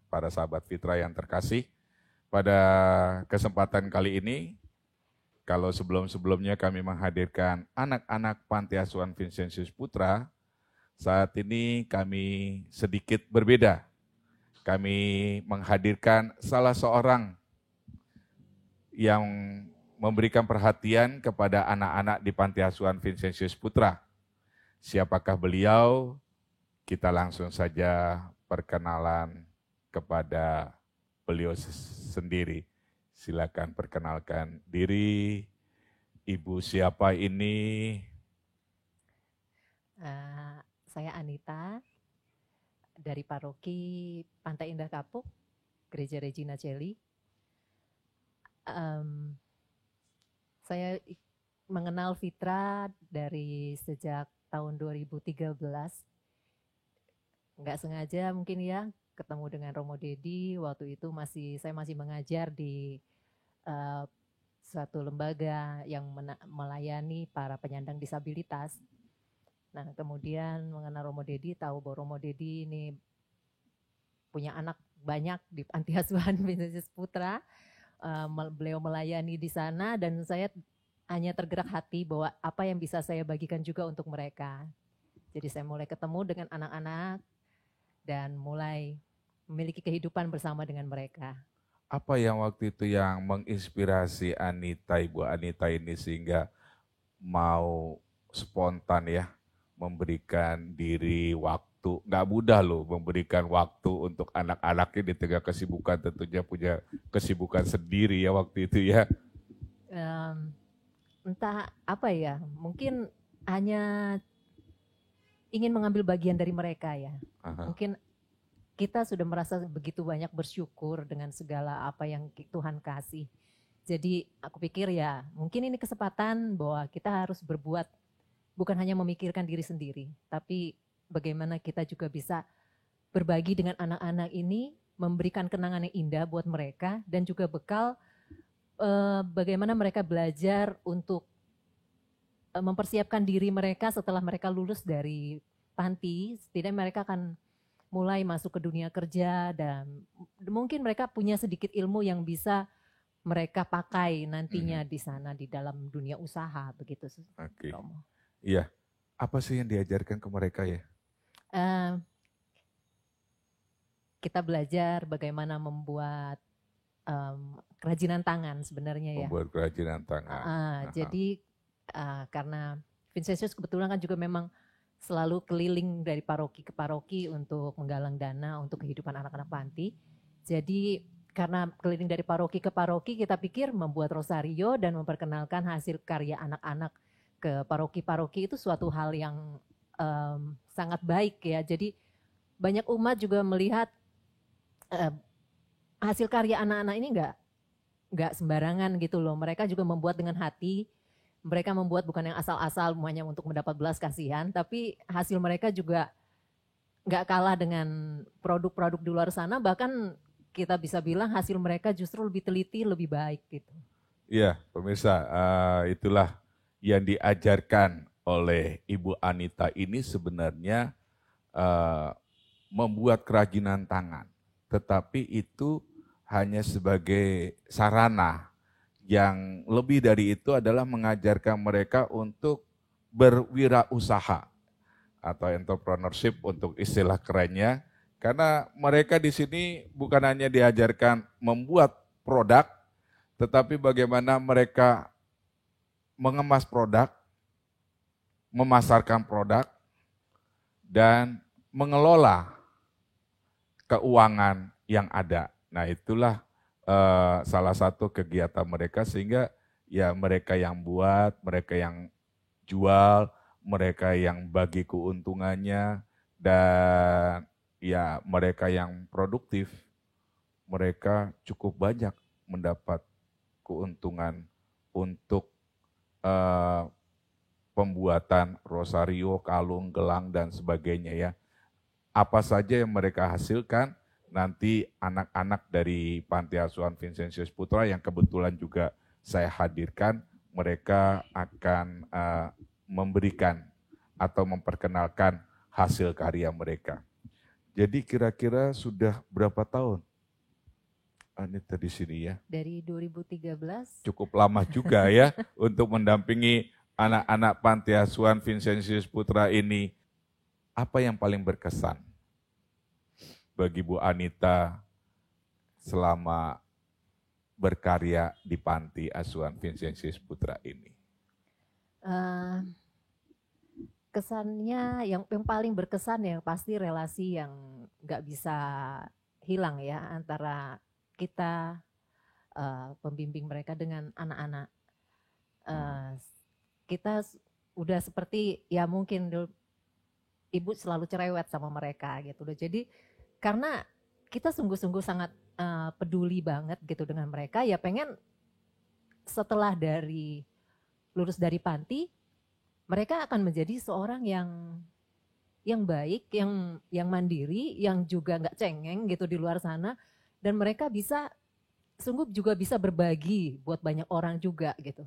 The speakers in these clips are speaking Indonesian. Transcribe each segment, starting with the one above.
para sahabat Fitra yang terkasih. Pada kesempatan kali ini, kalau sebelum-sebelumnya kami menghadirkan anak-anak Panti Asuhan Vincentius Putra, saat ini kami sedikit berbeda. Kami menghadirkan salah seorang yang memberikan perhatian kepada anak-anak di Panti Asuhan Vincentius Putra. Siapakah beliau? Kita langsung saja perkenalan kepada beliau sendiri. Silakan perkenalkan diri, Ibu siapa ini? Saya Anita dari Paroki Pantai Indah Kapuk, Gereja Regina Coeli. Saya mengenal Fitra dari sejak tahun 2013. Nggak sengaja mungkin ya ketemu dengan Romo Dedi. Waktu itu saya masih mengajar di suatu lembaga yang melayani para penyandang disabilitas. Nah, kemudian mengenal Romo Dedi, tahu bahwa Romo Dedi ini punya anak banyak di Panti Asuhan Vincentius Putra. Beliau melayani di sana dan saya hanya tergerak hati bahwa apa yang bisa saya bagikan juga untuk mereka. Jadi saya mulai ketemu dengan anak-anak dan mulai memiliki kehidupan bersama dengan mereka. Apa yang waktu itu yang menginspirasi Anita, Ibu Anita ini sehingga mau spontan ya memberikan diri waktu, nggak mudah loh memberikan waktu untuk anak-anaknya di tengah kesibukan, tentunya punya kesibukan sendiri ya waktu itu ya. Entah apa ya, mungkin hanya ingin mengambil bagian dari mereka ya. Mungkin kita sudah merasa begitu banyak bersyukur dengan segala apa yang Tuhan kasih. Jadi aku pikir ya mungkin ini kesempatan bahwa kita harus berbuat, bukan hanya memikirkan diri sendiri, tapi bagaimana kita juga bisa berbagi dengan anak-anak ini, memberikan kenangan yang indah buat mereka, dan juga bekal bagaimana mereka belajar untuk mempersiapkan diri mereka setelah mereka lulus dari panti. Setidaknya mereka akan mulai masuk ke dunia kerja dan mungkin mereka punya sedikit ilmu yang bisa mereka pakai nantinya di sana di dalam dunia usaha begitu. Oke. Iya. Apa sih yang diajarkan ke mereka ya? Kita belajar bagaimana membuat kerajinan tangan sebenarnya ya. Membuat kerajinan tangan. Jadi karena Vincentius kebetulan kan juga memang selalu keliling dari paroki ke paroki untuk menggalang dana untuk kehidupan anak-anak panti. Jadi karena keliling dari paroki ke paroki, kita pikir membuat rosario dan memperkenalkan hasil karya anak-anak ke paroki-paroki itu suatu hal yang sangat baik ya. Jadi banyak umat juga melihat hasil karya anak-anak ini nggak sembarangan gitu loh. Mereka juga membuat dengan hati. Mereka membuat bukan yang asal-asal hanya untuk mendapat belas kasihan, tapi hasil mereka juga nggak kalah dengan produk-produk di luar sana. Bahkan kita bisa bilang hasil mereka justru lebih teliti, lebih baik gitu. Iya, pemirsa, itulah yang diajarkan oleh Ibu Anita ini sebenarnya membuat kerajinan tangan, tetapi itu hanya sebagai sarana. Yang lebih dari itu adalah mengajarkan mereka untuk berwirausaha atau entrepreneurship untuk istilah kerennya, karena mereka di sini bukan hanya diajarkan membuat produk, tetapi bagaimana mereka mengemas produk, memasarkan produk, dan mengelola keuangan yang ada. Nah, itulah salah satu kegiatan mereka, sehingga ya mereka yang buat, mereka yang jual, mereka yang bagi keuntungannya, dan ya mereka yang produktif, mereka cukup banyak mendapat keuntungan untuk pembuatan rosario, kalung, gelang, dan sebagainya ya. Apa saja yang mereka hasilkan, nanti anak-anak dari Panti Asuhan Vincentius Putra yang kebetulan juga saya hadirkan, mereka akan memberikan atau memperkenalkan hasil karya mereka. Jadi kira-kira sudah berapa tahun Anita di sini ya? Dari 2013. Cukup lama juga ya untuk mendampingi anak-anak panti asuhan Vincentius Putra ini. Apa yang paling berkesan bagi Bu Anita selama berkarya di panti asuhan Vincentius Putra ini? Kesannya yang paling berkesan ya pasti relasi yang nggak bisa hilang ya antara kita pembimbing mereka dengan anak-anak. Kita udah seperti ya mungkin ibu selalu cerewet sama mereka gitu loh. Jadi karena kita sungguh-sungguh sangat peduli banget gitu dengan mereka, ya pengen setelah lulus dari panti, mereka akan menjadi seorang yang baik, yang mandiri, yang juga nggak cengeng gitu di luar sana, dan mereka sungguh juga bisa berbagi buat banyak orang juga gitu.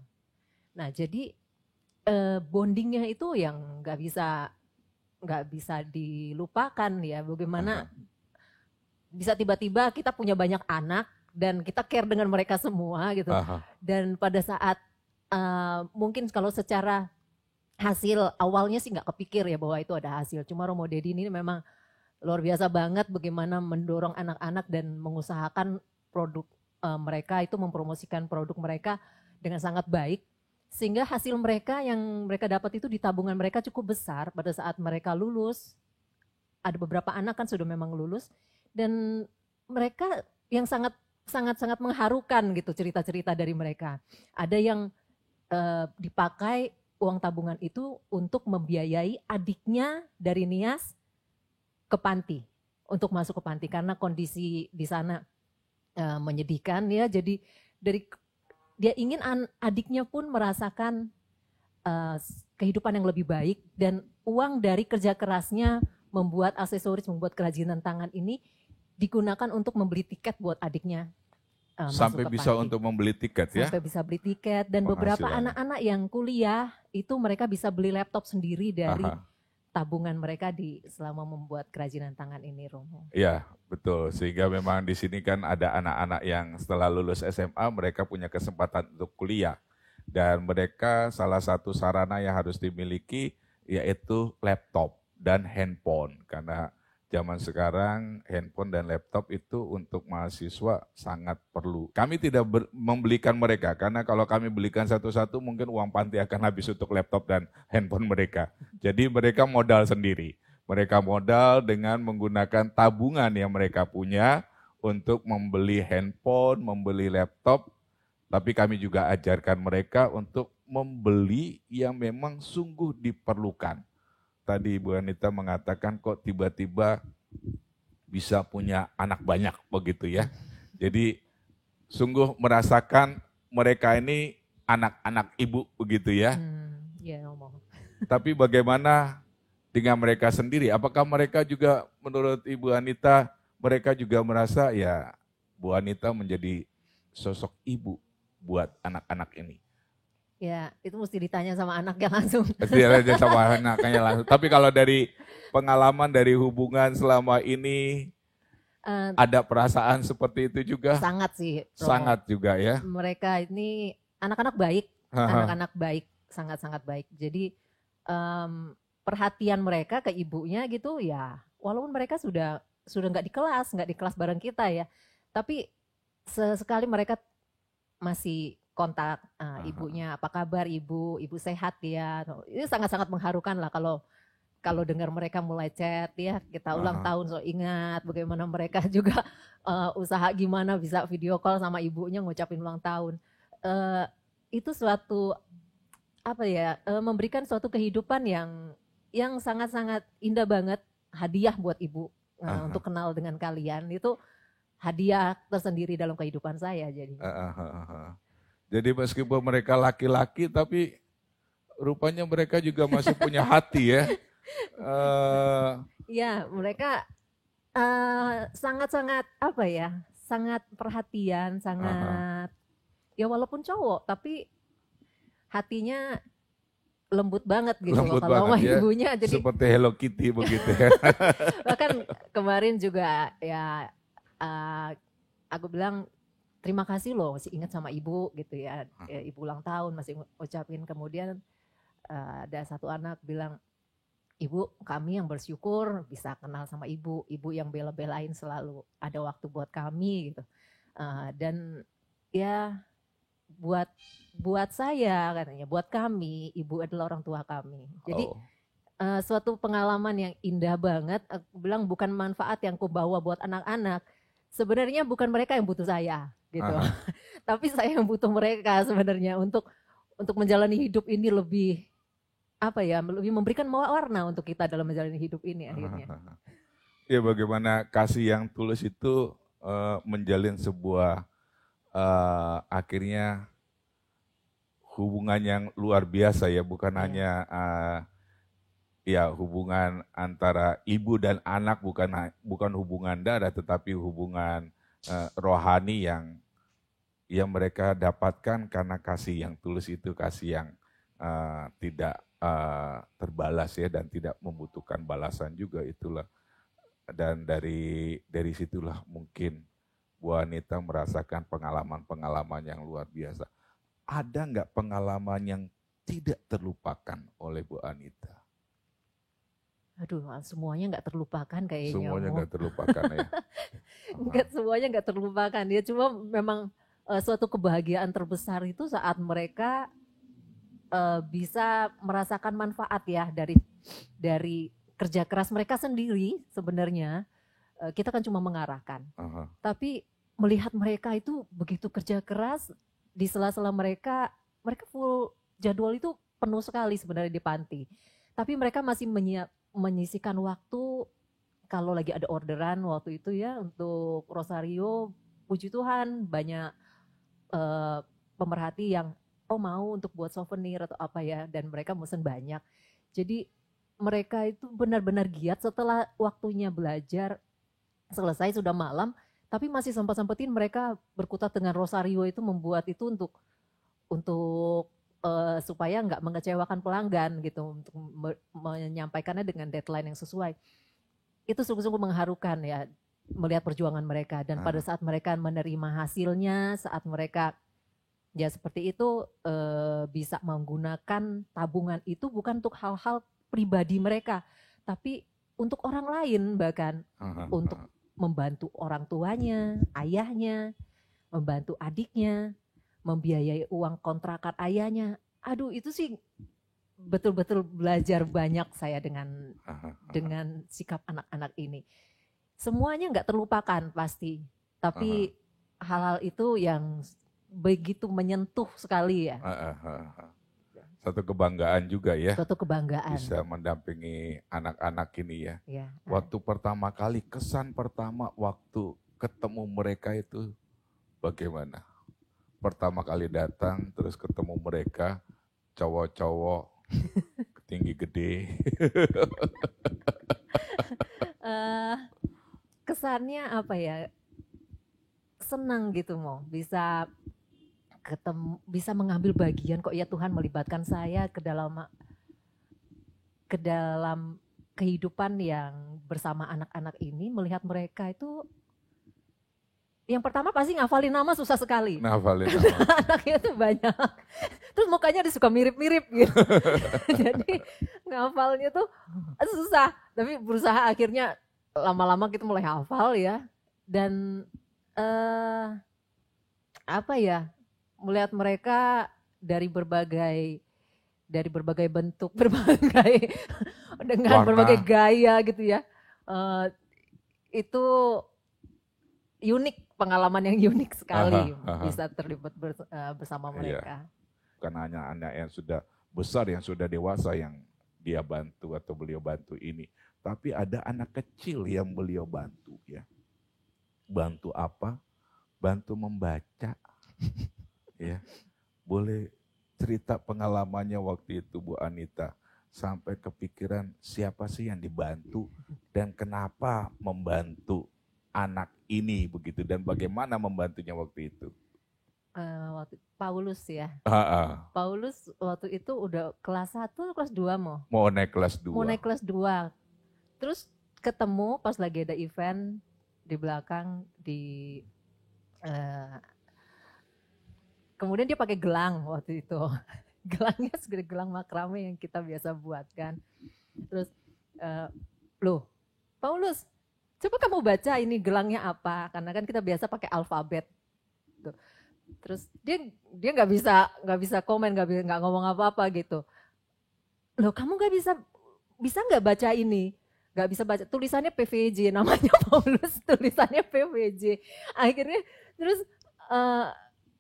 Nah jadi bondingnya itu yang nggak bisa dilupakan ya, bagaimana bisa tiba-tiba kita punya banyak anak dan kita care dengan mereka semua gitu. Dan pada saat mungkin kalau secara hasil awalnya sih nggak kepikir ya bahwa itu ada hasil. Cuma Romo Dedi ini memang luar biasa banget bagaimana mendorong anak-anak dan mengusahakan produk mereka itu, mempromosikan produk mereka dengan sangat baik. Sehingga hasil mereka yang mereka dapat itu di tabungan mereka cukup besar pada saat mereka lulus. Ada beberapa anak kan sudah memang lulus dan mereka yang sangat mengharukan gitu cerita-cerita dari mereka. Ada yang dipakai uang tabungan itu untuk membiayai adiknya dari Nias ke panti, untuk masuk ke panti karena kondisi di sana menyedihkan ya. Jadi dia ingin adiknya pun merasakan kehidupan yang lebih baik, dan uang dari kerja kerasnya membuat aksesoris, membuat kerajinan tangan ini digunakan untuk membeli tiket buat adiknya. Sampai bisa untuk membeli tiket ya? Sampai bisa beli tiket, dan beberapa anak-anak yang kuliah itu mereka bisa beli laptop sendiri dari tabungan mereka selama membuat kerajinan tangan ini, Romo. Iya, betul. Sehingga memang di sini kan ada anak-anak yang setelah lulus SMA mereka punya kesempatan untuk kuliah. Dan mereka salah satu sarana yang harus dimiliki yaitu laptop dan handphone. Karena zaman sekarang handphone dan laptop itu untuk mahasiswa sangat perlu. Kami tidak membelikan mereka, karena kalau kami belikan satu-satu mungkin uang panti akan habis untuk laptop dan handphone mereka. Jadi mereka modal sendiri. Mereka modal dengan menggunakan tabungan yang mereka punya untuk membeli handphone, membeli laptop. Tapi kami juga ajarkan mereka untuk membeli yang memang sungguh diperlukan. Tadi Ibu Anita mengatakan kok tiba-tiba bisa punya anak banyak begitu ya. Jadi sungguh merasakan mereka ini anak-anak ibu begitu ya. Ya, ngomong. Tapi bagaimana dengan mereka sendiri? Apakah mereka juga menurut Ibu Anita, mereka juga merasa ya Bu Anita menjadi sosok ibu buat anak-anak ini? Ya, itu mesti ditanya sama anaknya langsung. Ditanya sama anaknya langsung. Tapi kalau dari pengalaman, dari hubungan selama ini, ada perasaan seperti itu juga? Sangat sih, Romo. Sangat juga ya. Mereka ini anak-anak baik, anak-anak baik, sangat-sangat baik. Jadi perhatian mereka ke ibunya gitu ya, walaupun mereka sudah nggak di kelas bareng kita ya, tapi sesekali mereka masih kontak ibunya, apa kabar ibu sehat ya. Ini sangat-sangat mengharukan lah kalau dengar mereka mulai chat ya, kita ulang tahun, so ingat bagaimana mereka juga usaha gimana bisa video call sama ibunya ngucapin ulang tahun. Itu suatu memberikan suatu kehidupan yang sangat-sangat indah banget, hadiah buat ibu untuk kenal dengan kalian, itu hadiah tersendiri dalam kehidupan saya jadi. Jadi meskipun mereka laki-laki tapi rupanya mereka juga masih punya hati ya. Ya, mereka sangat-sangat sangat perhatian, sangat ya walaupun cowok tapi hatinya lembut banget gitu Lembut kalau sama banget ya, ibunya. Jadi seperti Hello Kitty begitu ya. bahkan kemarin juga ya aku bilang terima kasih loh masih ingat sama ibu gitu ya. Ibu ulang tahun masih ucapin. Kemudian ada satu anak bilang, ibu kami yang bersyukur bisa kenal sama ibu yang bela-belain selalu ada waktu buat kami gitu. Dan ya buat saya katanya, buat kami, ibu adalah orang tua kami. Jadi suatu pengalaman yang indah banget. Aku bilang bukan manfaat yang ku bawa buat anak-anak. Sebenarnya bukan mereka yang butuh saya gitu. Tapi saya yang butuh mereka sebenarnya untuk menjalani hidup ini lebih lebih memberikan warna untuk kita dalam menjalani hidup ini akhirnya. Ya bagaimana kasih yang tulus itu menjalin sebuah akhirnya hubungan yang luar biasa ya, bukan hanya hubungan antara ibu dan anak, bukan hubungan darah, tetapi hubungan rohani yang mereka dapatkan karena kasih yang tulus itu, kasih yang tidak terbalas ya, dan tidak membutuhkan balasan juga itulah. Dan dari situlah mungkin Bu Anita merasakan pengalaman-pengalaman yang luar biasa. Ada nggak pengalaman yang tidak terlupakan oleh Bu Anita? Aduh, semuanya nggak terlupakan kayaknya. Semuanya nggak terlupakan ya? Semuanya nggak terlupakan. Ya cuma memang suatu kebahagiaan terbesar itu saat mereka bisa merasakan manfaat ya dari kerja keras mereka sendiri sebenarnya. Kita kan cuma mengarahkan. Tapi melihat mereka itu begitu kerja keras, di sela-sela mereka full jadwal itu penuh sekali sebenarnya di panti. Tapi mereka masih menyisihkan waktu kalau lagi ada orderan waktu itu ya untuk Rosario. Puji Tuhan banyak pemerhati yang mau untuk buat souvenir atau apa ya, dan mereka mesen banyak. Jadi mereka itu benar-benar giat setelah waktunya belajar selesai sudah malam, tapi masih sempat-sempetin mereka berkutat dengan Rosario itu, membuat itu untuk supaya nggak mengecewakan pelanggan gitu, untuk menyampaikannya dengan deadline yang sesuai. Itu sungguh-sungguh mengharukan ya, melihat perjuangan mereka. Dan pada saat mereka menerima hasilnya, saat mereka ya seperti itu bisa menggunakan tabungan itu bukan untuk hal-hal pribadi mereka, tapi untuk orang lain, bahkan untuk membantu orang tuanya, ayahnya, membantu adiknya, membiayai uang kontrakan ayahnya. Aduh, itu sih betul-betul belajar banyak saya dengan sikap anak-anak ini. Semuanya nggak terlupakan pasti, tapi hal-hal itu yang begitu menyentuh sekali ya. Satu kebanggaan juga ya. Satu kebanggaan. Bisa mendampingi anak-anak ini ya. Waktu pertama kali, kesan pertama waktu ketemu mereka itu bagaimana? Pertama kali datang terus ketemu mereka, cowok-cowok, tinggi gede. Kesannya apa ya? Senang gitu bisa ketemu, bisa mengambil bagian kok ya Tuhan melibatkan saya ke dalam kehidupan yang bersama anak-anak ini. Melihat mereka itu, yang pertama pasti ngafalin nama susah sekali. Ngafalin nama. Anaknya tuh banyak. Terus mukanya suka mirip-mirip gitu. Jadi ngafalnya tuh susah. Tapi berusaha, akhirnya lama-lama kita mulai hafal ya. Dan melihat mereka dari berbagai bentuk, dengan berbagai gaya gitu ya. Itu unik, pengalaman yang unik sekali bisa terlibat bersama mereka. Bukan hanya anak yang sudah besar, yang sudah dewasa yang dia bantu atau beliau bantu ini, tapi ada anak kecil yang beliau bantu ya. Bantu apa? Bantu membaca. Ya, boleh cerita pengalamannya waktu itu Bu Anita, sampai kepikiran siapa sih yang dibantu dan kenapa membantu anak ini begitu, dan bagaimana membantunya waktu itu? Waktu Paulus ya. Ah. Paulus waktu itu udah kelas 1, kelas 2 mau. Mau naik kelas 2. Mau naik kelas 2. Terus ketemu pas lagi ada event di belakang kemudian dia pakai gelang waktu itu. Gelangnya segede gelang makrame yang kita biasa buat kan. Terus loh, Paulus, coba kamu baca ini gelangnya apa? Karena kan kita biasa pakai alfabet. Tuh. Terus dia nggak bisa komen, nggak ngomong apa-apa gitu. Loh, kamu nggak bisa nggak baca ini? Nggak bisa baca, tulisannya PVJ, namanya Paulus, tulisannya PVJ. Akhirnya terus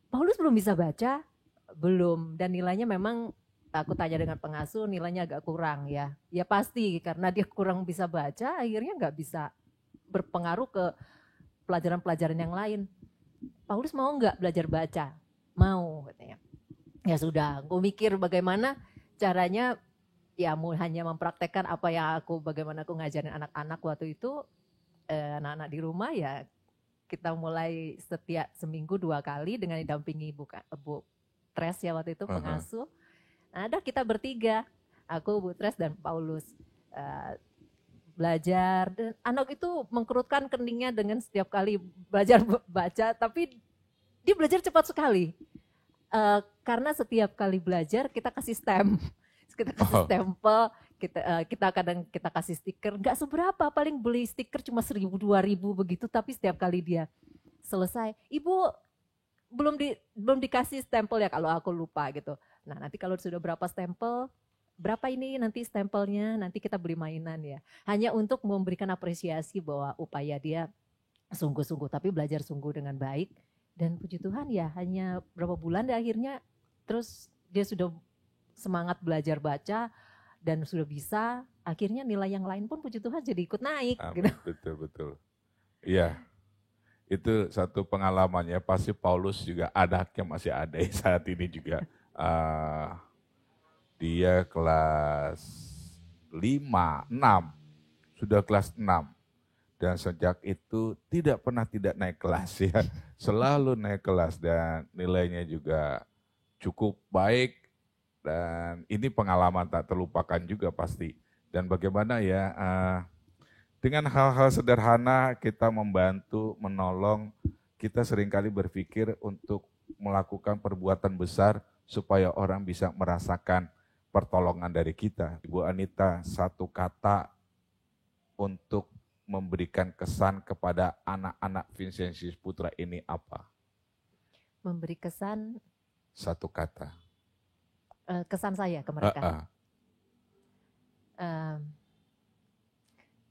Paulus belum bisa baca, belum, dan nilainya memang aku tanya dengan pengasuh nilainya agak kurang ya. Ya pasti karena dia kurang bisa baca, akhirnya nggak bisa berpengaruh ke pelajaran-pelajaran yang lain. Paulus mau nggak belajar baca? Mau katanya. Ya sudah, aku mikir bagaimana caranya ya hanya mempraktekkan bagaimana aku ngajarin anak-anak waktu itu, anak-anak di rumah ya kita mulai setiap seminggu 2 kali dengan didampingi Bu Tres ya waktu itu pengasuh. Ada kita bertiga, aku, Bu Tres dan Paulus belajar, dan anak itu mengkerutkan keningnya dengan setiap kali belajar baca, tapi dia belajar cepat sekali. Karena setiap kali belajar kita kasih stem, kita kasih stempel, kita kadang kita kasih stiker, nggak seberapa, paling beli stiker cuma 1.000 2.000 begitu, tapi setiap kali dia selesai, Ibu belum dikasih stempel ya kalau aku lupa gitu. Nah nanti kalau sudah berapa stempel, berapa ini nanti stempelnya, nanti kita beli mainan ya. Hanya untuk memberikan apresiasi bahwa upaya dia sungguh-sungguh, tapi belajar sungguh dengan baik. Dan puji Tuhan ya hanya berapa bulan dan akhirnya terus dia sudah semangat belajar baca dan sudah bisa, akhirnya nilai yang lain pun puji Tuhan jadi ikut naik. Amin, gitu. Betul. Iya, itu satu pengalamannya, pasti Paulus juga anaknya masih ada saat ini juga. Dia kelas 5, 6, sudah kelas 6. Dan sejak itu tidak pernah tidak naik kelas ya, selalu naik kelas dan nilainya juga cukup baik. Dan ini pengalaman tak terlupakan juga pasti. Dan bagaimana ya, dengan hal-hal sederhana kita membantu, menolong, kita seringkali berpikir untuk melakukan perbuatan besar supaya orang bisa merasakan pertolongan dari kita. Ibu Anita, satu kata untuk memberikan kesan kepada anak-anak Vincentius Putra ini apa? Memberi kesan? Satu kata. Kesan saya ke mereka.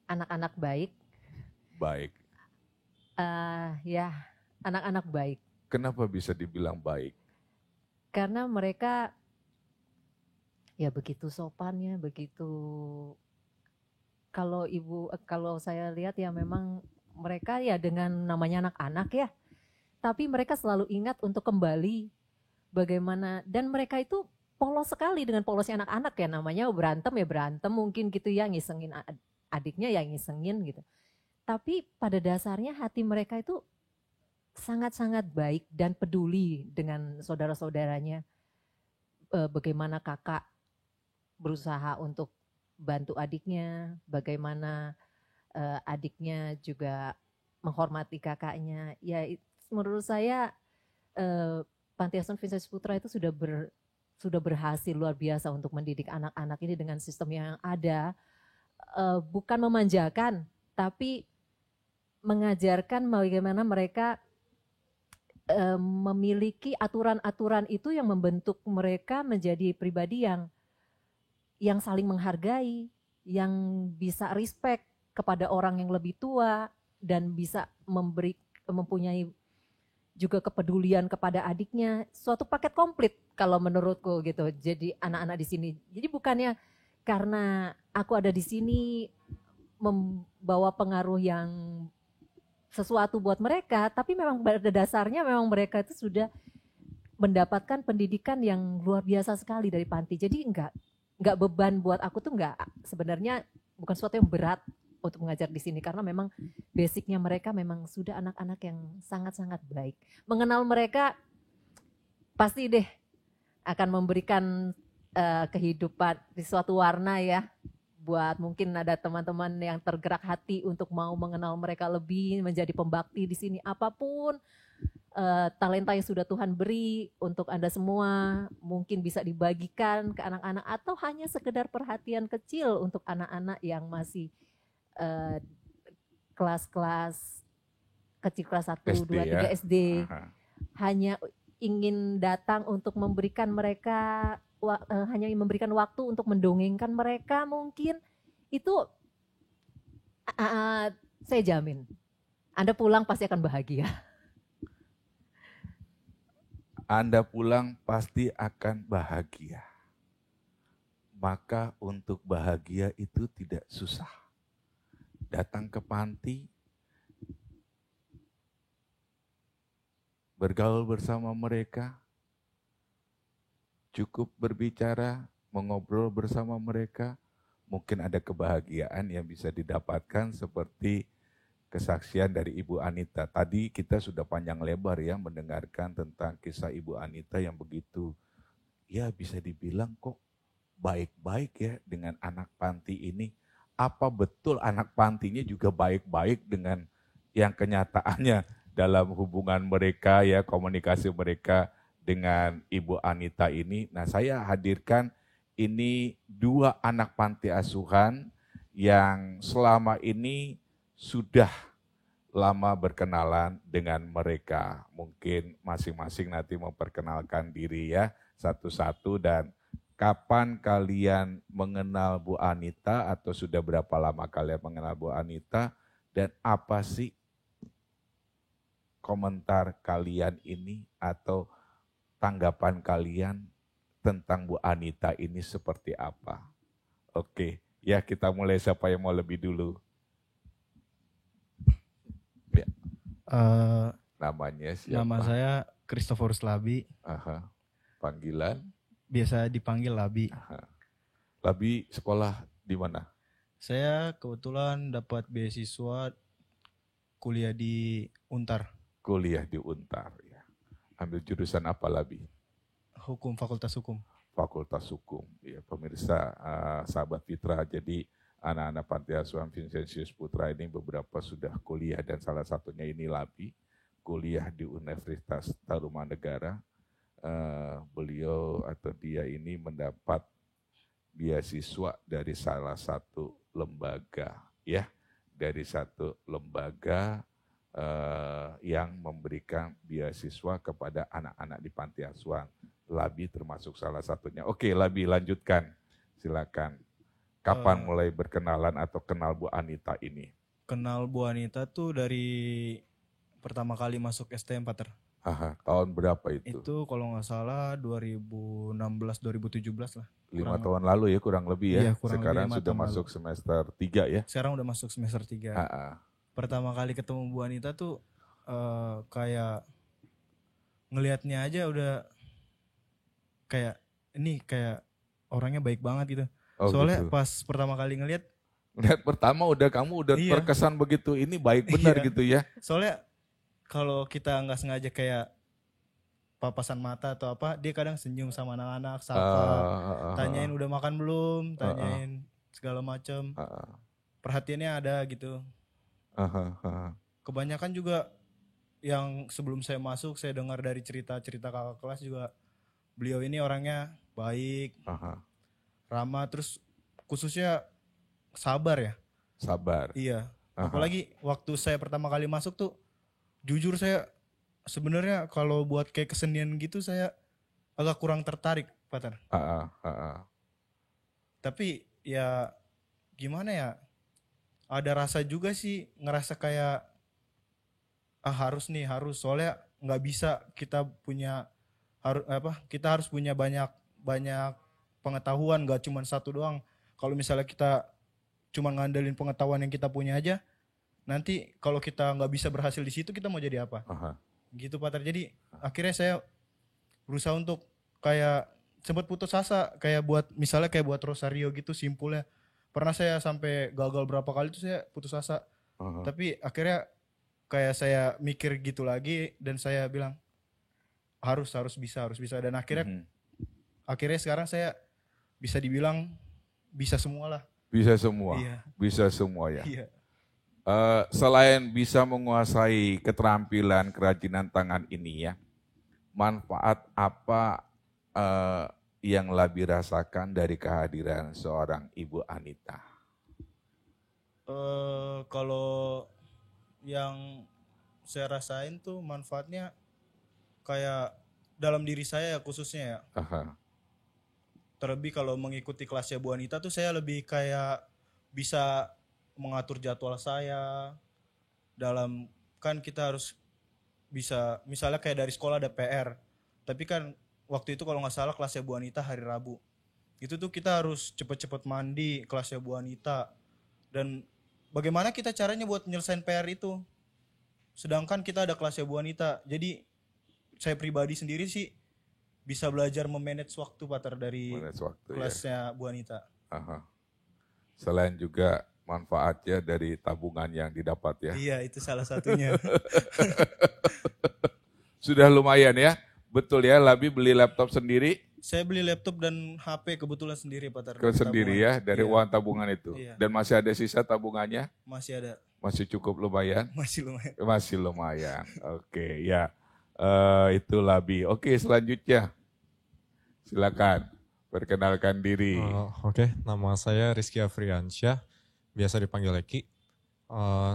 Anak-anak baik. Baik. Ya, anak-anak baik. Kenapa bisa dibilang baik? Karena mereka ya begitu sopannya, begitu. Kalau saya lihat ya memang mereka ya dengan namanya anak-anak ya, tapi mereka selalu ingat untuk kembali bagaimana, dan mereka itu polos sekali dengan polosnya anak-anak ya, namanya berantem ya berantem mungkin gitu ya, ngisengin adiknya ya ngisengin gitu. Tapi pada dasarnya hati mereka itu sangat-sangat baik dan peduli dengan saudara-saudaranya. Bagaimana kakak berusaha untuk bantu adiknya, bagaimana adiknya juga menghormati kakaknya. Ya menurut saya Panti Asuhan Vincentius Putra itu sudah berhasil luar biasa untuk mendidik anak-anak ini dengan sistem yang ada. Bukan memanjakan, tapi mengajarkan bagaimana mereka memiliki aturan-aturan itu yang membentuk mereka menjadi pribadi yang saling menghargai, yang bisa respect kepada orang yang lebih tua, dan bisa mempunyai juga kepedulian kepada adiknya. Suatu paket komplit kalau menurutku gitu. Jadi anak-anak di sini. Jadi bukannya karena aku ada di sini membawa pengaruh yang sesuatu buat mereka, tapi memang pada dasarnya memang mereka itu sudah mendapatkan pendidikan yang luar biasa sekali dari panti. Jadi enggak beban buat aku tuh, sebenarnya bukan sesuatu yang berat untuk mengajar di sini, karena memang basicnya mereka memang sudah anak-anak yang sangat-sangat baik. Mengenal mereka pasti deh akan memberikan kehidupan di suatu warna ya. Buat mungkin ada teman-teman yang tergerak hati untuk mau mengenal mereka lebih, menjadi pembakti di sini. Apapun talenta yang sudah Tuhan beri untuk Anda semua, mungkin bisa dibagikan ke anak-anak atau hanya sekedar perhatian kecil untuk anak-anak yang masih kelas-kelas kecil, kelas 1, SD 2, 3 ya. SD. Hanya ingin datang untuk memberikan mereka, hanya memberikan waktu untuk mendongengkan mereka, mungkin itu saya jamin Anda pulang pasti akan bahagia. Anda pulang pasti akan bahagia. Maka untuk bahagia itu tidak susah. Datang ke panti, bergaul bersama mereka, cukup berbicara, mengobrol bersama mereka, mungkin ada kebahagiaan yang bisa didapatkan seperti kesaksian dari Ibu Anita. Tadi kita sudah panjang lebar ya mendengarkan tentang kisah Ibu Anita yang begitu, ya bisa dibilang kok baik-baik ya dengan anak panti ini. Apa betul anak pantinya juga baik-baik dengan yang kenyataannya dalam hubungan mereka ya, komunikasi mereka dengan Ibu Anita ini. Nah, saya hadirkan ini 2 anak panti asuhan yang selama ini sudah lama berkenalan dengan mereka. Mungkin masing-masing nanti memperkenalkan diri ya satu-satu, dan kapan kalian mengenal Bu Anita atau sudah berapa lama kalian mengenal Bu Anita, dan apa sih komentar kalian ini atau tanggapan kalian tentang Bu Anita ini seperti apa? Oke, ya kita mulai, siapa yang mau lebih dulu? Ya. Namanya siapa? Nama saya Christophorus Labi. Panggilan? Biasa dipanggil Labi. Labi sekolah di mana? Saya kebetulan dapat beasiswa kuliah di Untar. Kuliah di Untar ya. Ambil jurusan apa Labi? Hukum, Fakultas Hukum. Fakultas Hukum. Ya, pemirsa, sahabat Fitra, jadi anak-anak Panti Asuhan Vincentius Putra ini beberapa sudah kuliah, dan salah satunya ini Labi, kuliah di Universitas Tarumanegara. Beliau atau dia ini mendapat beasiswa dari salah satu lembaga ya, dari satu lembaga yang memberikan beasiswa kepada anak-anak di panti asuhan. Labi termasuk salah satunya. Oke, Labi lanjutkan, silakan. Kapan mulai berkenalan atau kenal Bu Anita ini? Kenal Bu Anita tuh dari pertama kali masuk STM, Pater. Tahun berapa itu? Itu kalau nggak salah 2016-2017 lah. 5 tahun lalu ya kurang lebih ya. Iya, sekarang lebih sudah masuk semester 3 ya. Sekarang udah masuk semester 3. Pertama kali ketemu Bu Anita tuh kayak ngelihatnya aja udah kayak ini kayak orangnya baik banget gitu. Soalnya gitu. Pas pertama kali ngelihat pertama kamu udah terkesan begitu, ini baik benar gitu ya. Soalnya kalau kita nggak sengaja kayak papasan mata atau apa, dia kadang senyum sama anak-anak, sapa, tanyain udah makan belum, tanyain segala macam. Perhatiannya ada gitu. Kebanyakan juga yang sebelum saya masuk, saya dengar dari cerita-cerita kakak kelas juga, beliau ini orangnya baik, ramah, terus khususnya sabar ya. Sabar. Iya. Apalagi waktu saya pertama kali masuk tuh, jujur saya sebenarnya kalau buat kayak kesenian gitu saya agak kurang tertarik, Pater. Tapi ya gimana ya, ada rasa juga sih, ngerasa kayak harus soalnya nggak bisa kita punya kita harus punya banyak pengetahuan, nggak cuma satu doang. Kalau misalnya kita cuma ngandelin pengetahuan yang kita punya aja, nanti kalau kita nggak bisa berhasil di situ, kita mau jadi apa? Gitu, Pater. Jadi akhirnya saya berusaha untuk kayak sempat putus asa, kayak buat Rosario gitu, simpulnya. Pernah saya sampai gagal berapa kali tuh saya putus asa. Tapi akhirnya kayak saya mikir gitu lagi, dan saya bilang, harus bisa dan akhirnya sekarang saya bisa dibilang bisa semua lah. Bisa semua. Iya. Bisa semua ya. Iya. Selain bisa menguasai keterampilan kerajinan tangan ini ya, manfaat apa yang Labi rasakan dari kehadiran seorang Ibu Anita? Kalau yang saya rasain tuh manfaatnya kayak dalam diri saya ya khususnya ya. Terlebih kalau mengikuti kelasnya Bu Anita tuh saya lebih kayak bisa mengatur jadwal saya. Dalam kan kita harus bisa misalnya kayak dari sekolah ada PR. Tapi kan waktu itu kalau nggak salah kelasnya Bu Anita hari Rabu. Itu tuh kita harus cepet-cepet mandi kelasnya Bu Anita. Dan bagaimana kita caranya buat nyelesain PR itu? Sedangkan kita ada kelasnya Bu Anita. Jadi saya pribadi sendiri sih bisa belajar memanage waktu Pater dari kelasnya Bu Anita. Selain juga manfaatnya dari tabungan yang didapat ya. Iya, itu salah satunya. Sudah lumayan ya. Betul ya, Labi beli laptop sendiri? Saya beli laptop dan HP kebetulan sendiri Pater. Sendiri ya, dari uang tabungan itu. Iya. Dan masih ada sisa tabungannya? Masih ada. Masih cukup lumayan? Masih lumayan. Masih lumayan. Oke, ya. Itu Labi. Oke, selanjutnya. Silakan perkenalkan diri. Oke, nama saya Rizky Afriansyah, biasa dipanggil Eki.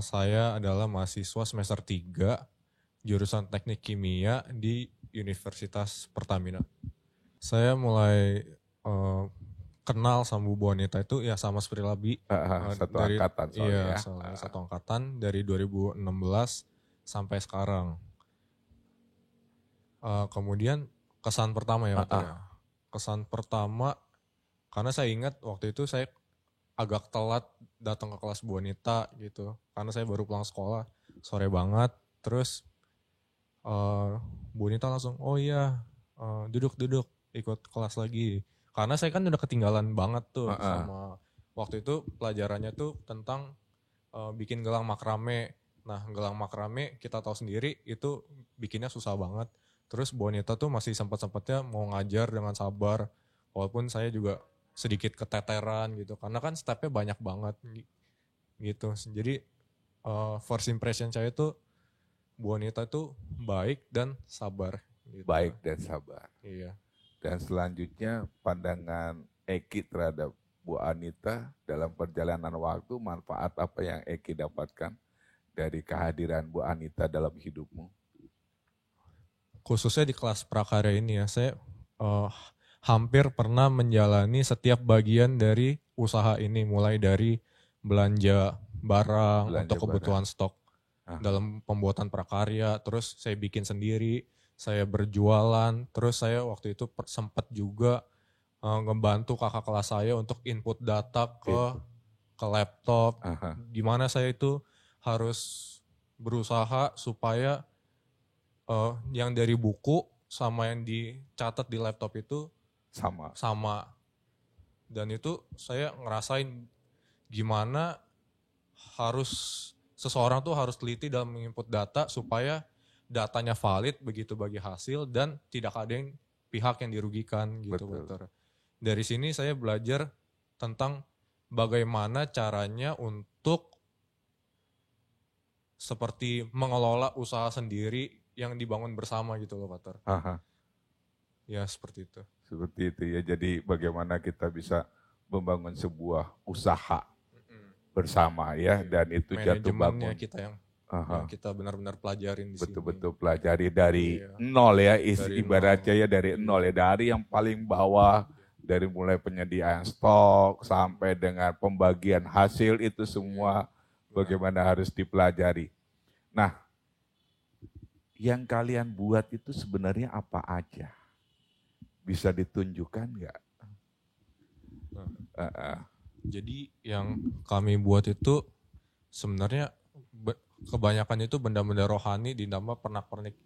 Saya adalah mahasiswa semester 3, jurusan Teknik Kimia di Universitas Pertamina. Saya mulai kenal sama Bu Anita itu ya sama seperti Labi. Satu angkatan soalnya. Iya, satu angkatan dari 2016 sampai sekarang. Kemudian kesan pertama ya, kesan pertama karena saya ingat waktu itu saya agak telat datang ke kelas Bu Anita gitu, karena saya baru pulang sekolah sore banget. Terus Bu Anita langsung, oh iya duduk ikut kelas lagi, karena saya kan udah ketinggalan banget tuh sama waktu itu pelajarannya tuh tentang bikin gelang makrame. Nah gelang makrame kita tahu sendiri itu bikinnya susah banget. Terus Bu Anita tuh masih sempat-sempatnya mau ngajar dengan sabar, walaupun saya juga sedikit keteteran gitu, karena kan stepnya banyak banget gitu. Jadi first impression saya tuh Bu Anita tuh baik dan sabar. Gitu. Baik dan sabar. Iya. Dan selanjutnya pandangan Eki terhadap Bu Anita dalam perjalanan waktu, manfaat apa yang Eki dapatkan dari kehadiran Bu Anita dalam hidupmu? Khususnya di kelas prakarya ini ya, saya hampir pernah menjalani setiap bagian dari usaha ini, mulai dari belanja barang untuk kebutuhan stok dalam pembuatan prakarya, terus saya bikin sendiri, saya berjualan, terus saya waktu itu sempat juga ngebantu kakak kelas saya untuk input data ke laptop, gimana saya itu harus berusaha supaya yang dari buku sama yang dicatat di laptop itu sama. Dan itu saya ngerasain gimana seseorang tuh harus teliti dalam menginput data supaya datanya valid begitu bagi hasil dan tidak ada pihak yang dirugikan gitu. Betul. Dari sini saya belajar tentang bagaimana caranya untuk seperti mengelola usaha sendiri yang dibangun bersama gitu loh, Pater. Ya seperti itu. Seperti itu ya, jadi bagaimana kita bisa membangun sebuah usaha bersama ya, dan itu jatuh bangun. Kita yang kita benar-benar pelajarin di sini. Betul-betul pelajari dari nol ya, ibaratnya ya dari nol ya, dari yang paling bawah, dari mulai penyediaan stok sampai dengan pembagian hasil itu semua bagaimana harus dipelajari. Nah, yang kalian buat itu sebenarnya apa aja? Bisa ditunjukkan nggak? Jadi yang kami buat itu sebenarnya kebanyakan itu benda-benda rohani ditambah pernak-pernik.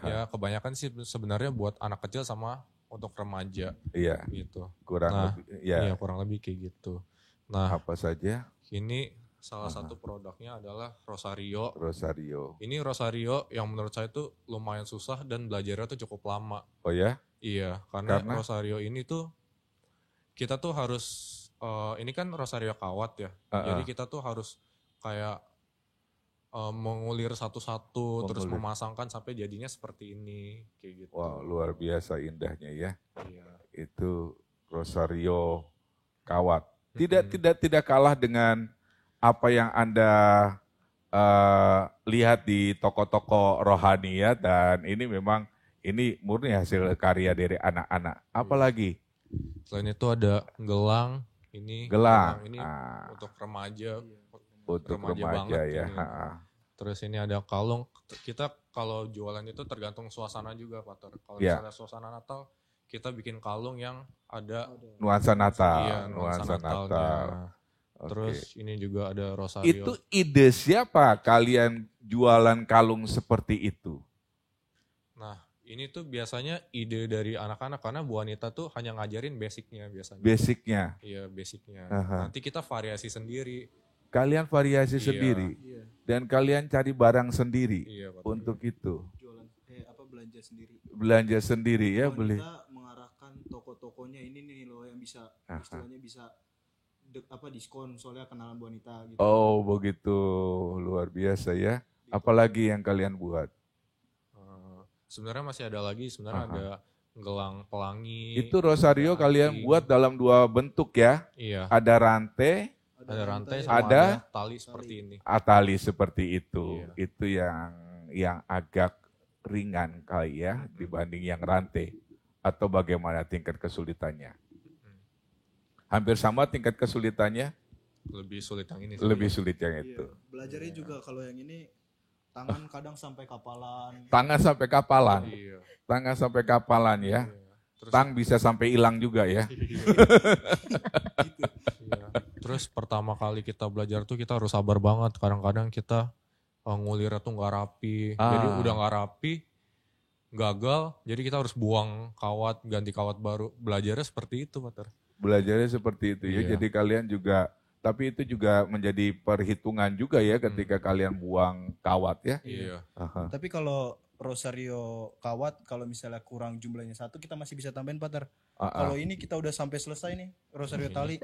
Ya kebanyakan sih sebenarnya buat anak kecil sama untuk remaja. Iya. Gitu. Kurang lebih. Iya kurang lebih kayak gitu. Nah apa saja? ini salah satu produknya adalah Rosario. Rosario. Ini Rosario yang menurut saya tuh lumayan susah dan belajarnya tuh cukup lama. Oh ya? Iya, karena Rosario ini tuh kita tuh harus ini kan Rosario kawat ya. Jadi kita tuh harus kayak mengulir satu-satu terus memasangkan sampai jadinya seperti ini kayak gitu. Wow, luar biasa indahnya ya. Iya. Itu Rosario kawat. Tidak kalah dengan apa yang Anda lihat di toko-toko rohani ya, dan ini memang ini murni hasil karya dari anak-anak. Apalagi? Selain itu ada gelang, ini untuk remaja. Untuk remaja ya. Terus ini ada kalung. Kita kalau jualan itu tergantung suasana juga, Pak. Kalau misalnya suasana Natal, kita bikin kalung yang ada nuansa Natal. Iya, nuansa Natal. Terus ini juga ada Rosario. Itu ide siapa kalian jualan kalung seperti itu? Nah, ini tuh biasanya ide dari anak-anak karena Bu Anita tuh hanya ngajarin basicnya biasanya. Basicnya? Iya, basicnya. Nanti kita variasi sendiri. Kalian variasi sendiri? Iya. Dan kalian cari barang sendiri untuk itu? Jualan, belanja sendiri. Belanja sendiri ya, beli. Kita mengarahkan toko-tokonya ini nih loh yang bisa, istilahnya bisa diskon soalnya kenalan Bu Anita gitu. Oh begitu, luar biasa ya. Apalagi yang kalian buat? Sebenarnya masih ada lagi, ada gelang pelangi. Itu Rosario kalian buat dalam 2 bentuk ya? Iya. Ada rantai sama ada tali seperti ini. Tali seperti itu. Iya. Itu yang agak ringan kali ya dibanding yang rantai. Atau bagaimana tingkat kesulitannya? Hampir sama tingkat kesulitannya? Lebih sulit yang ini. Lebih sulit yang itu. Iya. Belajarnya juga kalau yang ini tangan kadang sampai kapalan. Tangan sampai kapalan. Iya. Tangan sampai kapalan ya. Iya. Terus, tang bisa sampai hilang juga ya. Iya. Iya. Terus pertama kali kita belajar tuh kita harus sabar banget. Kadang-kadang kita ngulirnya tuh nggak rapi. Jadi udah nggak rapi, gagal. Jadi kita harus buang kawat, ganti kawat baru. Belajarnya seperti itu, Pak. Belajarnya seperti itu ya. Iya. Jadi kalian juga, tapi itu juga menjadi perhitungan juga ya ketika kalian buang kawat ya. Iya. Tapi kalau Rosario kawat, kalau misalnya kurang jumlahnya 1, kita masih bisa tambahin, Pater. Kalau ini kita udah sampai selesai nih, Rosario tali,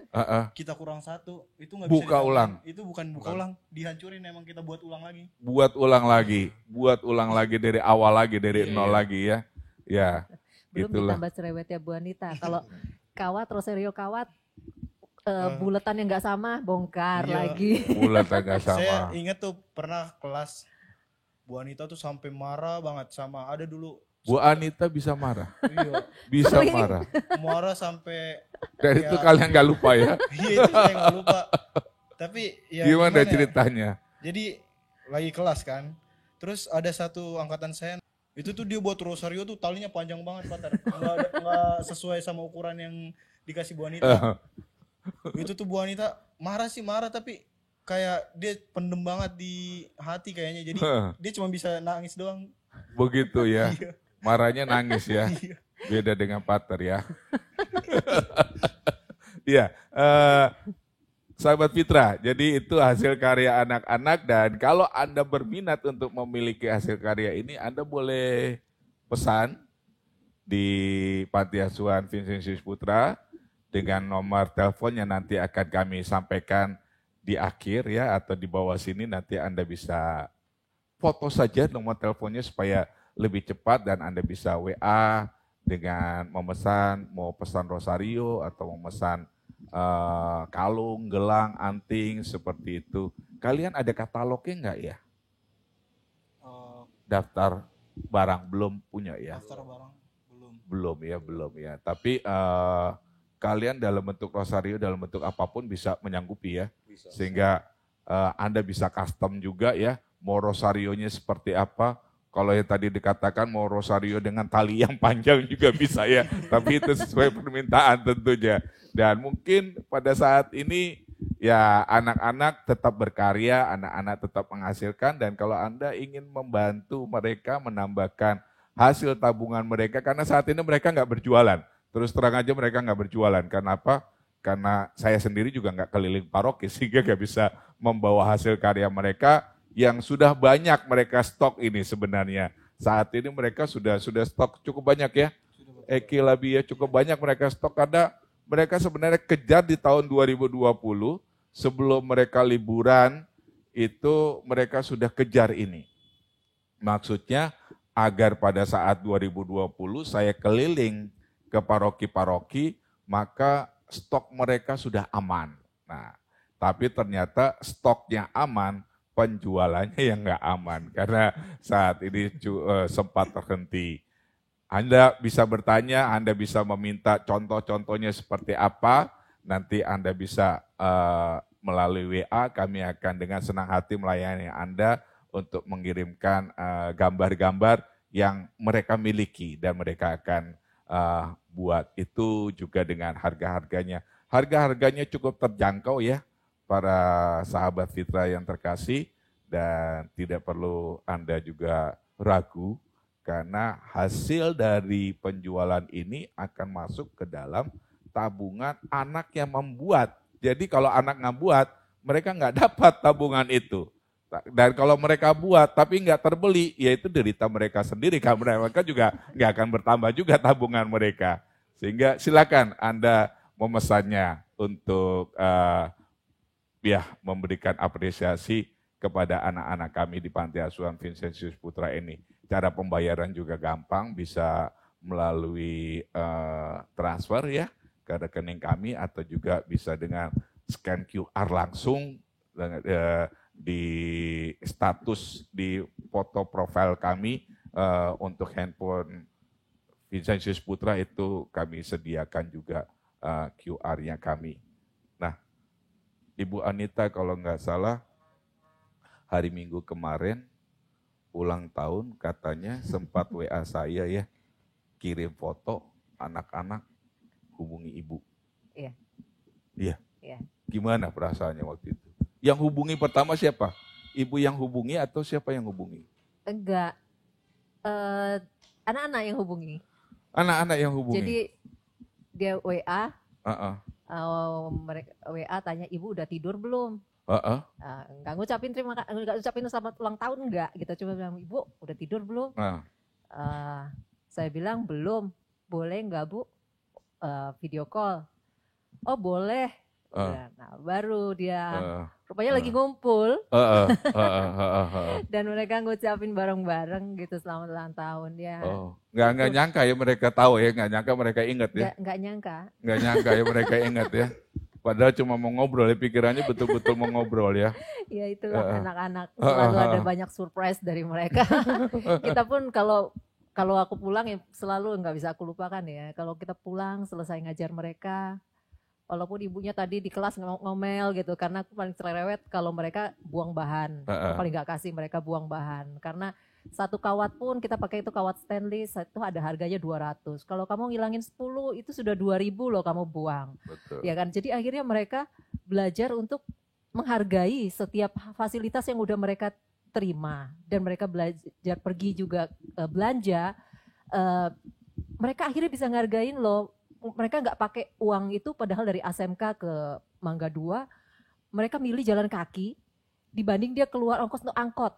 kita kurang 1, itu nggak bisa buka ulang. Itu bukan buka ulang, dihancurin, emang kita buat ulang lagi. Buat ulang lagi dari awal lagi, dari nol lagi ya. Ya, belum itulah. Ditambah cerewetnya Bu Anita. Kalau kawat, Rosario kawat, bulatan yang nggak sama, bongkar lagi. Bulatan nggak sama. Saya ingat tuh pernah kelas Bu Anita tuh sampai marah banget sama, ada dulu. Bu Anita bisa marah? Iya. Bisa marah? Marah sampai. Dan itu kalian nggak lupa ya? Iya, itu saya nggak lupa. Tapi ya gimana ceritanya? Jadi lagi kelas kan, terus ada satu angkatan saya, itu tuh dia buat Rosario tuh talinya panjang banget, Pater. Nggak sesuai sama ukuran yang dikasih Bu Anita. Itu tuh Bu Anita marah, tapi kayak dia pendem banget di hati kayaknya. Jadi dia cuma bisa nangis doang. Begitu ya. Iya. Marahnya nangis ya. Iya. Beda dengan Pater ya. Iya, sahabat Fitra, jadi itu hasil karya anak-anak, dan kalau Anda berminat untuk memiliki hasil karya ini, Anda boleh pesan di Panti Asuhan Vincentius Putra dengan nomor teleponnya nanti akan kami sampaikan di akhir ya, atau di bawah sini nanti Anda bisa foto saja nomor teleponnya supaya lebih cepat, dan Anda bisa WA dengan memesan, mau pesan Rosario atau memesan kalung, gelang, anting, seperti itu. Kalian ada katalognya enggak ya? Daftar barang belum punya ya? Daftar barang Belum ya. Tapi kalian dalam bentuk Rosario, dalam bentuk apapun bisa menyanggupi ya. Sehingga Anda bisa custom juga ya, mau Rosarionya seperti apa. Kalau yang tadi dikatakan mau Rosario dengan tali yang panjang juga bisa ya, tapi itu sesuai permintaan tentunya. Dan mungkin pada saat ini ya anak-anak tetap berkarya, anak-anak tetap menghasilkan, dan kalau Anda ingin membantu mereka menambahkan hasil tabungan mereka, karena saat ini mereka nggak berjualan, terus terang aja mereka nggak berjualan. Kenapa? karena saya sendiri juga nggak keliling paroki sehingga nggak bisa membawa hasil karya mereka yang sudah banyak mereka stok ini sebenarnya. Saat ini mereka sudah stok cukup banyak ya. Eki Labia cukup banyak mereka stok karena mereka sebenarnya kejar di tahun 2020 sebelum mereka liburan itu mereka sudah kejar ini. Maksudnya agar pada saat 2020 saya keliling ke paroki-paroki maka stok mereka sudah aman. Nah, tapi ternyata stoknya aman, penjualannya yang nggak aman karena saat ini sempat terhenti. Anda bisa bertanya, Anda bisa meminta contoh-contohnya seperti apa, nanti Anda bisa melalui WA, kami akan dengan senang hati melayani Anda untuk mengirimkan gambar-gambar yang mereka miliki dan mereka akan buat itu juga dengan harga-harganya. Harga-harganya cukup terjangkau ya para sahabat Fitra yang terkasih dan tidak perlu Anda juga ragu karena hasil dari penjualan ini akan masuk ke dalam tabungan anak yang membuat. Jadi kalau anak nggak buat, mereka nggak dapat tabungan itu. Dan kalau mereka buat tapi nggak terbeli, yaitu derita mereka sendiri. Karena mereka juga nggak akan bertambah juga tabungan mereka. Sehingga silakan Anda memesannya untuk memberikan apresiasi kepada anak-anak kami di Panti Asuhan Vincentius Putra ini. Cara pembayaran juga gampang, bisa melalui transfer ya ke rekening kami atau juga bisa dengan scan QR langsung di status di foto profil kami untuk handphone Vincentius Putra itu kami sediakan juga QR-nya kami. Nah, Ibu Anita kalau nggak salah hari Minggu kemarin ulang tahun katanya sempat WA saya ya, kirim foto anak-anak hubungi ibu. Iya. Iya. Iya. Gimana perasaannya waktu itu? Yang hubungi pertama siapa? Ibu yang hubungi atau siapa yang hubungi? Enggak. Anak-anak yang hubungi. Anak-anak yang hubungi. Jadi dia WA. Mereka WA tanya ibu udah tidur belum? Nggak ngucapin nggak ngucapin selamat ulang tahun enggak gitu, cuma bilang ibu udah tidur belum? Saya bilang belum. Boleh nggak bu video call? Oh boleh. Nah baru dia rupanya lagi ngumpul dan mereka ngucapin bareng-bareng gitu selamat ulang tahun ya. Nggak nyangka ya mereka tahu ya, nggak nyangka mereka ingat ya. Nggak nyangka ya mereka ingat ya. Padahal cuma mau ngobrol ya, pikirannya betul-betul mau ngobrol ya. Ya itulah anak-anak, selalu ada banyak surprise dari mereka. Kita pun kalau aku pulang ya selalu nggak bisa aku lupakan ya. Kalau kita pulang selesai ngajar mereka, walaupun ibunya tadi di kelas ngomel gitu, karena aku paling cerewet kalau mereka buang bahan. Aku paling nggak kasih mereka buang bahan. Karena satu kawat pun kita pakai itu kawat stainless, itu ada harganya 200. Kalau kamu ngilangin 10 itu sudah 2.000 loh kamu buang. Betul. Ya kan? Jadi akhirnya mereka belajar untuk menghargai setiap fasilitas yang udah mereka terima dan mereka belajar pergi juga belanja. Mereka akhirnya bisa ngargain loh. Mereka nggak pakai uang itu padahal dari ASMK ke Mangga 2 mereka milih jalan kaki dibanding dia keluar ongkos untuk angkot.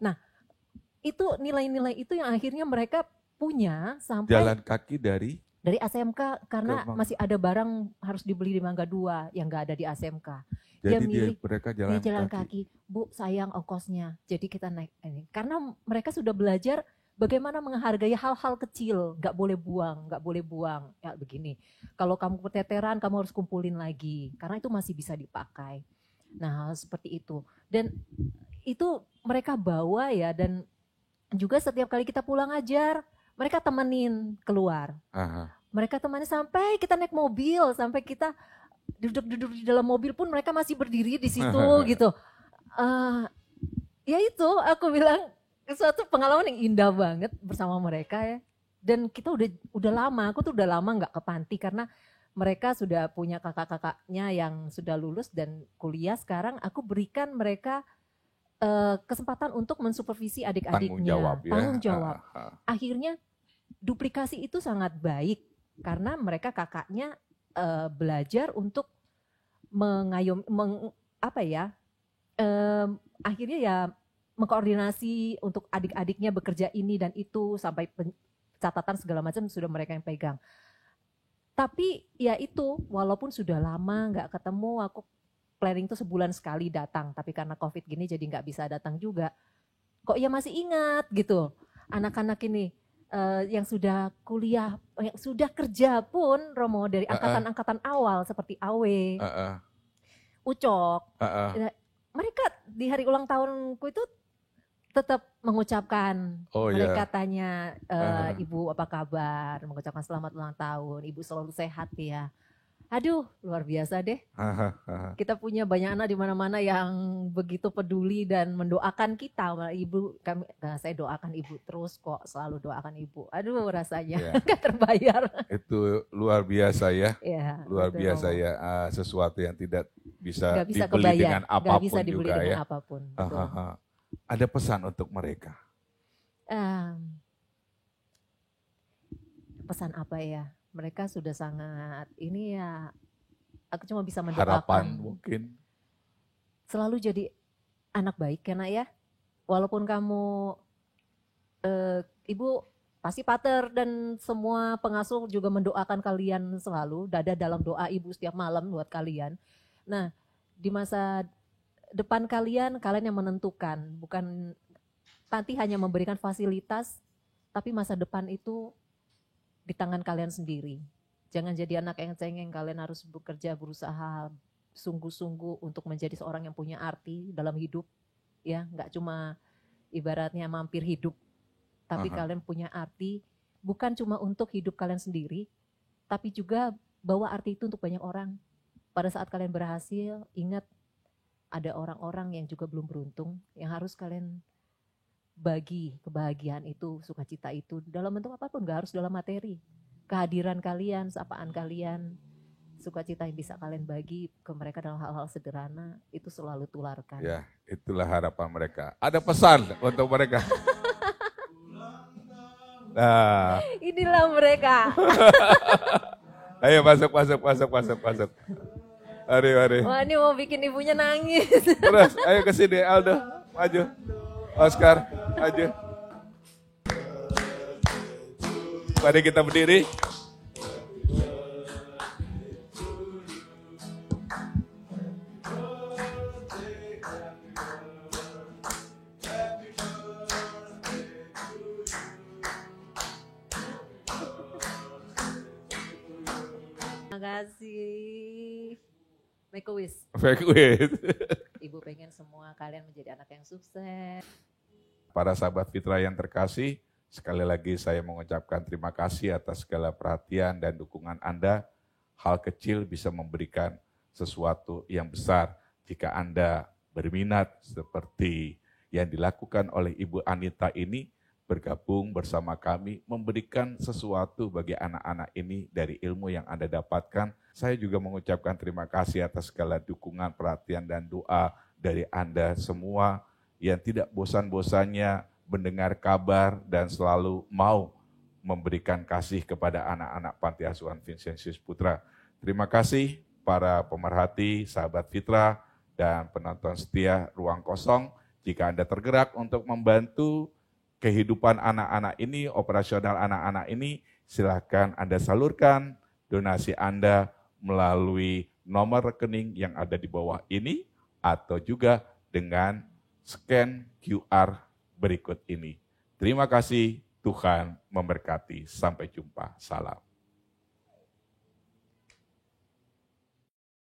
Nah, itu nilai-nilai itu yang akhirnya mereka punya sampai jalan kaki dari ASMK karena masih ada barang harus dibeli di Mangga 2 yang nggak ada di ASMK. Jadi mereka jalan kaki. Bu, sayang ongkosnya. Jadi kita naik ini. Karena mereka sudah belajar bagaimana menghargai hal-hal kecil. Nggak boleh buang. Ya begini, kalau kamu keteteran kamu harus kumpulin lagi. Karena itu masih bisa dipakai. Nah seperti itu. Dan itu mereka bawa ya dan juga setiap kali kita pulang ngajar, mereka temenin keluar. Mereka temenin sampai kita naik mobil, sampai kita duduk di dalam mobil pun mereka masih berdiri di situ gitu. Ya itu aku bilang suatu pengalaman yang indah banget bersama mereka ya. Dan kita udah lama, aku tuh udah lama nggak ke panti karena mereka sudah punya kakak-kakaknya yang sudah lulus dan kuliah. Sekarang aku berikan mereka kesempatan untuk mensupervisi adik-adiknya. Tanggung jawab. Akhirnya duplikasi itu sangat baik karena mereka kakaknya belajar untuk akhirnya ya mengkoordinasi untuk adik-adiknya bekerja ini dan itu sampai catatan segala macam sudah mereka yang pegang. Tapi ya itu, walaupun sudah lama nggak ketemu, aku planning tuh sebulan sekali datang, tapi karena COVID gini jadi nggak bisa datang juga. Kok ya masih ingat gitu, anak-anak ini yang sudah kuliah, yang sudah kerja pun, Romo, dari angkatan-angkatan awal seperti Awe, Ucok, mereka di hari ulang tahunku itu tetap mengucapkan, mereka tanya Ibu apa kabar, mengucapkan selamat ulang tahun, Ibu selalu sehat ya. Aduh, luar biasa deh. Kita punya banyak anak di mana-mana yang begitu peduli dan mendoakan kita. Ibu, saya doakan Ibu terus kok, selalu doakan Ibu. Aduh, rasanya nggak terbayar. Itu luar biasa ya. Luar betul. Biasa ya, sesuatu yang tidak bisa dibeli kebayar, dengan apapun gak bisa dibeli juga dengan ya. Apapun. Ada pesan untuk mereka? Pesan apa ya? Mereka sudah sangat, ini ya, aku cuma bisa mendoakan. Harapan mungkin. Selalu jadi anak baik ya nak ya. Walaupun kamu, Ibu pasti pater dan semua pengasuh juga mendoakan kalian selalu. Ada dalam doa Ibu setiap malam buat kalian. Nah, di masa depan kalian yang menentukan. Bukan nanti hanya memberikan fasilitas, tapi masa depan itu di tangan kalian sendiri. Jangan jadi anak yang cengeng, kalian harus bekerja, berusaha sungguh-sungguh untuk menjadi seorang yang punya arti dalam hidup. Ya, nggak cuma ibaratnya mampir hidup, tapi kalian punya arti, bukan cuma untuk hidup kalian sendiri, tapi juga bawa arti itu untuk banyak orang. Pada saat kalian berhasil, ingat ada orang-orang yang juga belum beruntung, yang harus kalian bagi kebahagiaan itu, sukacita itu dalam bentuk apapun, gak harus dalam materi. Kehadiran kalian, sapaan kalian, sukacita yang bisa kalian bagi ke mereka dalam hal-hal sederhana, itu selalu tularkan. Ya, itulah harapan mereka. Ada pesan untuk mereka. Nah, inilah mereka. Ayo masuk. Mari. Wah, ini mau bikin ibunya nangis. Terus, ayo ke sini Aldo, maju. Oscar, maju. Mari kita berdiri. Terima kasih. Make a wish. Ibu pengen semua kalian menjadi anak yang sukses. Para sahabat Fitra yang terkasih, sekali lagi saya mengucapkan terima kasih atas segala perhatian dan dukungan Anda. Hal kecil bisa memberikan sesuatu yang besar jika Anda berminat seperti yang dilakukan oleh Ibu Anita ini, bergabung bersama kami, memberikan sesuatu bagi anak-anak ini dari ilmu yang Anda dapatkan. Saya juga mengucapkan terima kasih atas segala dukungan, perhatian, dan doa dari Anda semua yang tidak bosan-bosannya mendengar kabar dan selalu mau memberikan kasih kepada anak-anak Panti Asuhan Vincentius Putra. Terima kasih para pemerhati, sahabat Fitra, dan penonton setia Ruang Kosong. Jika Anda tergerak untuk membantu kehidupan anak-anak ini, operasional anak-anak ini, silakan Anda salurkan donasi Anda melalui nomor rekening yang ada di bawah ini, atau juga dengan scan QR berikut ini. Terima kasih, Tuhan memberkati. Sampai jumpa. Salam.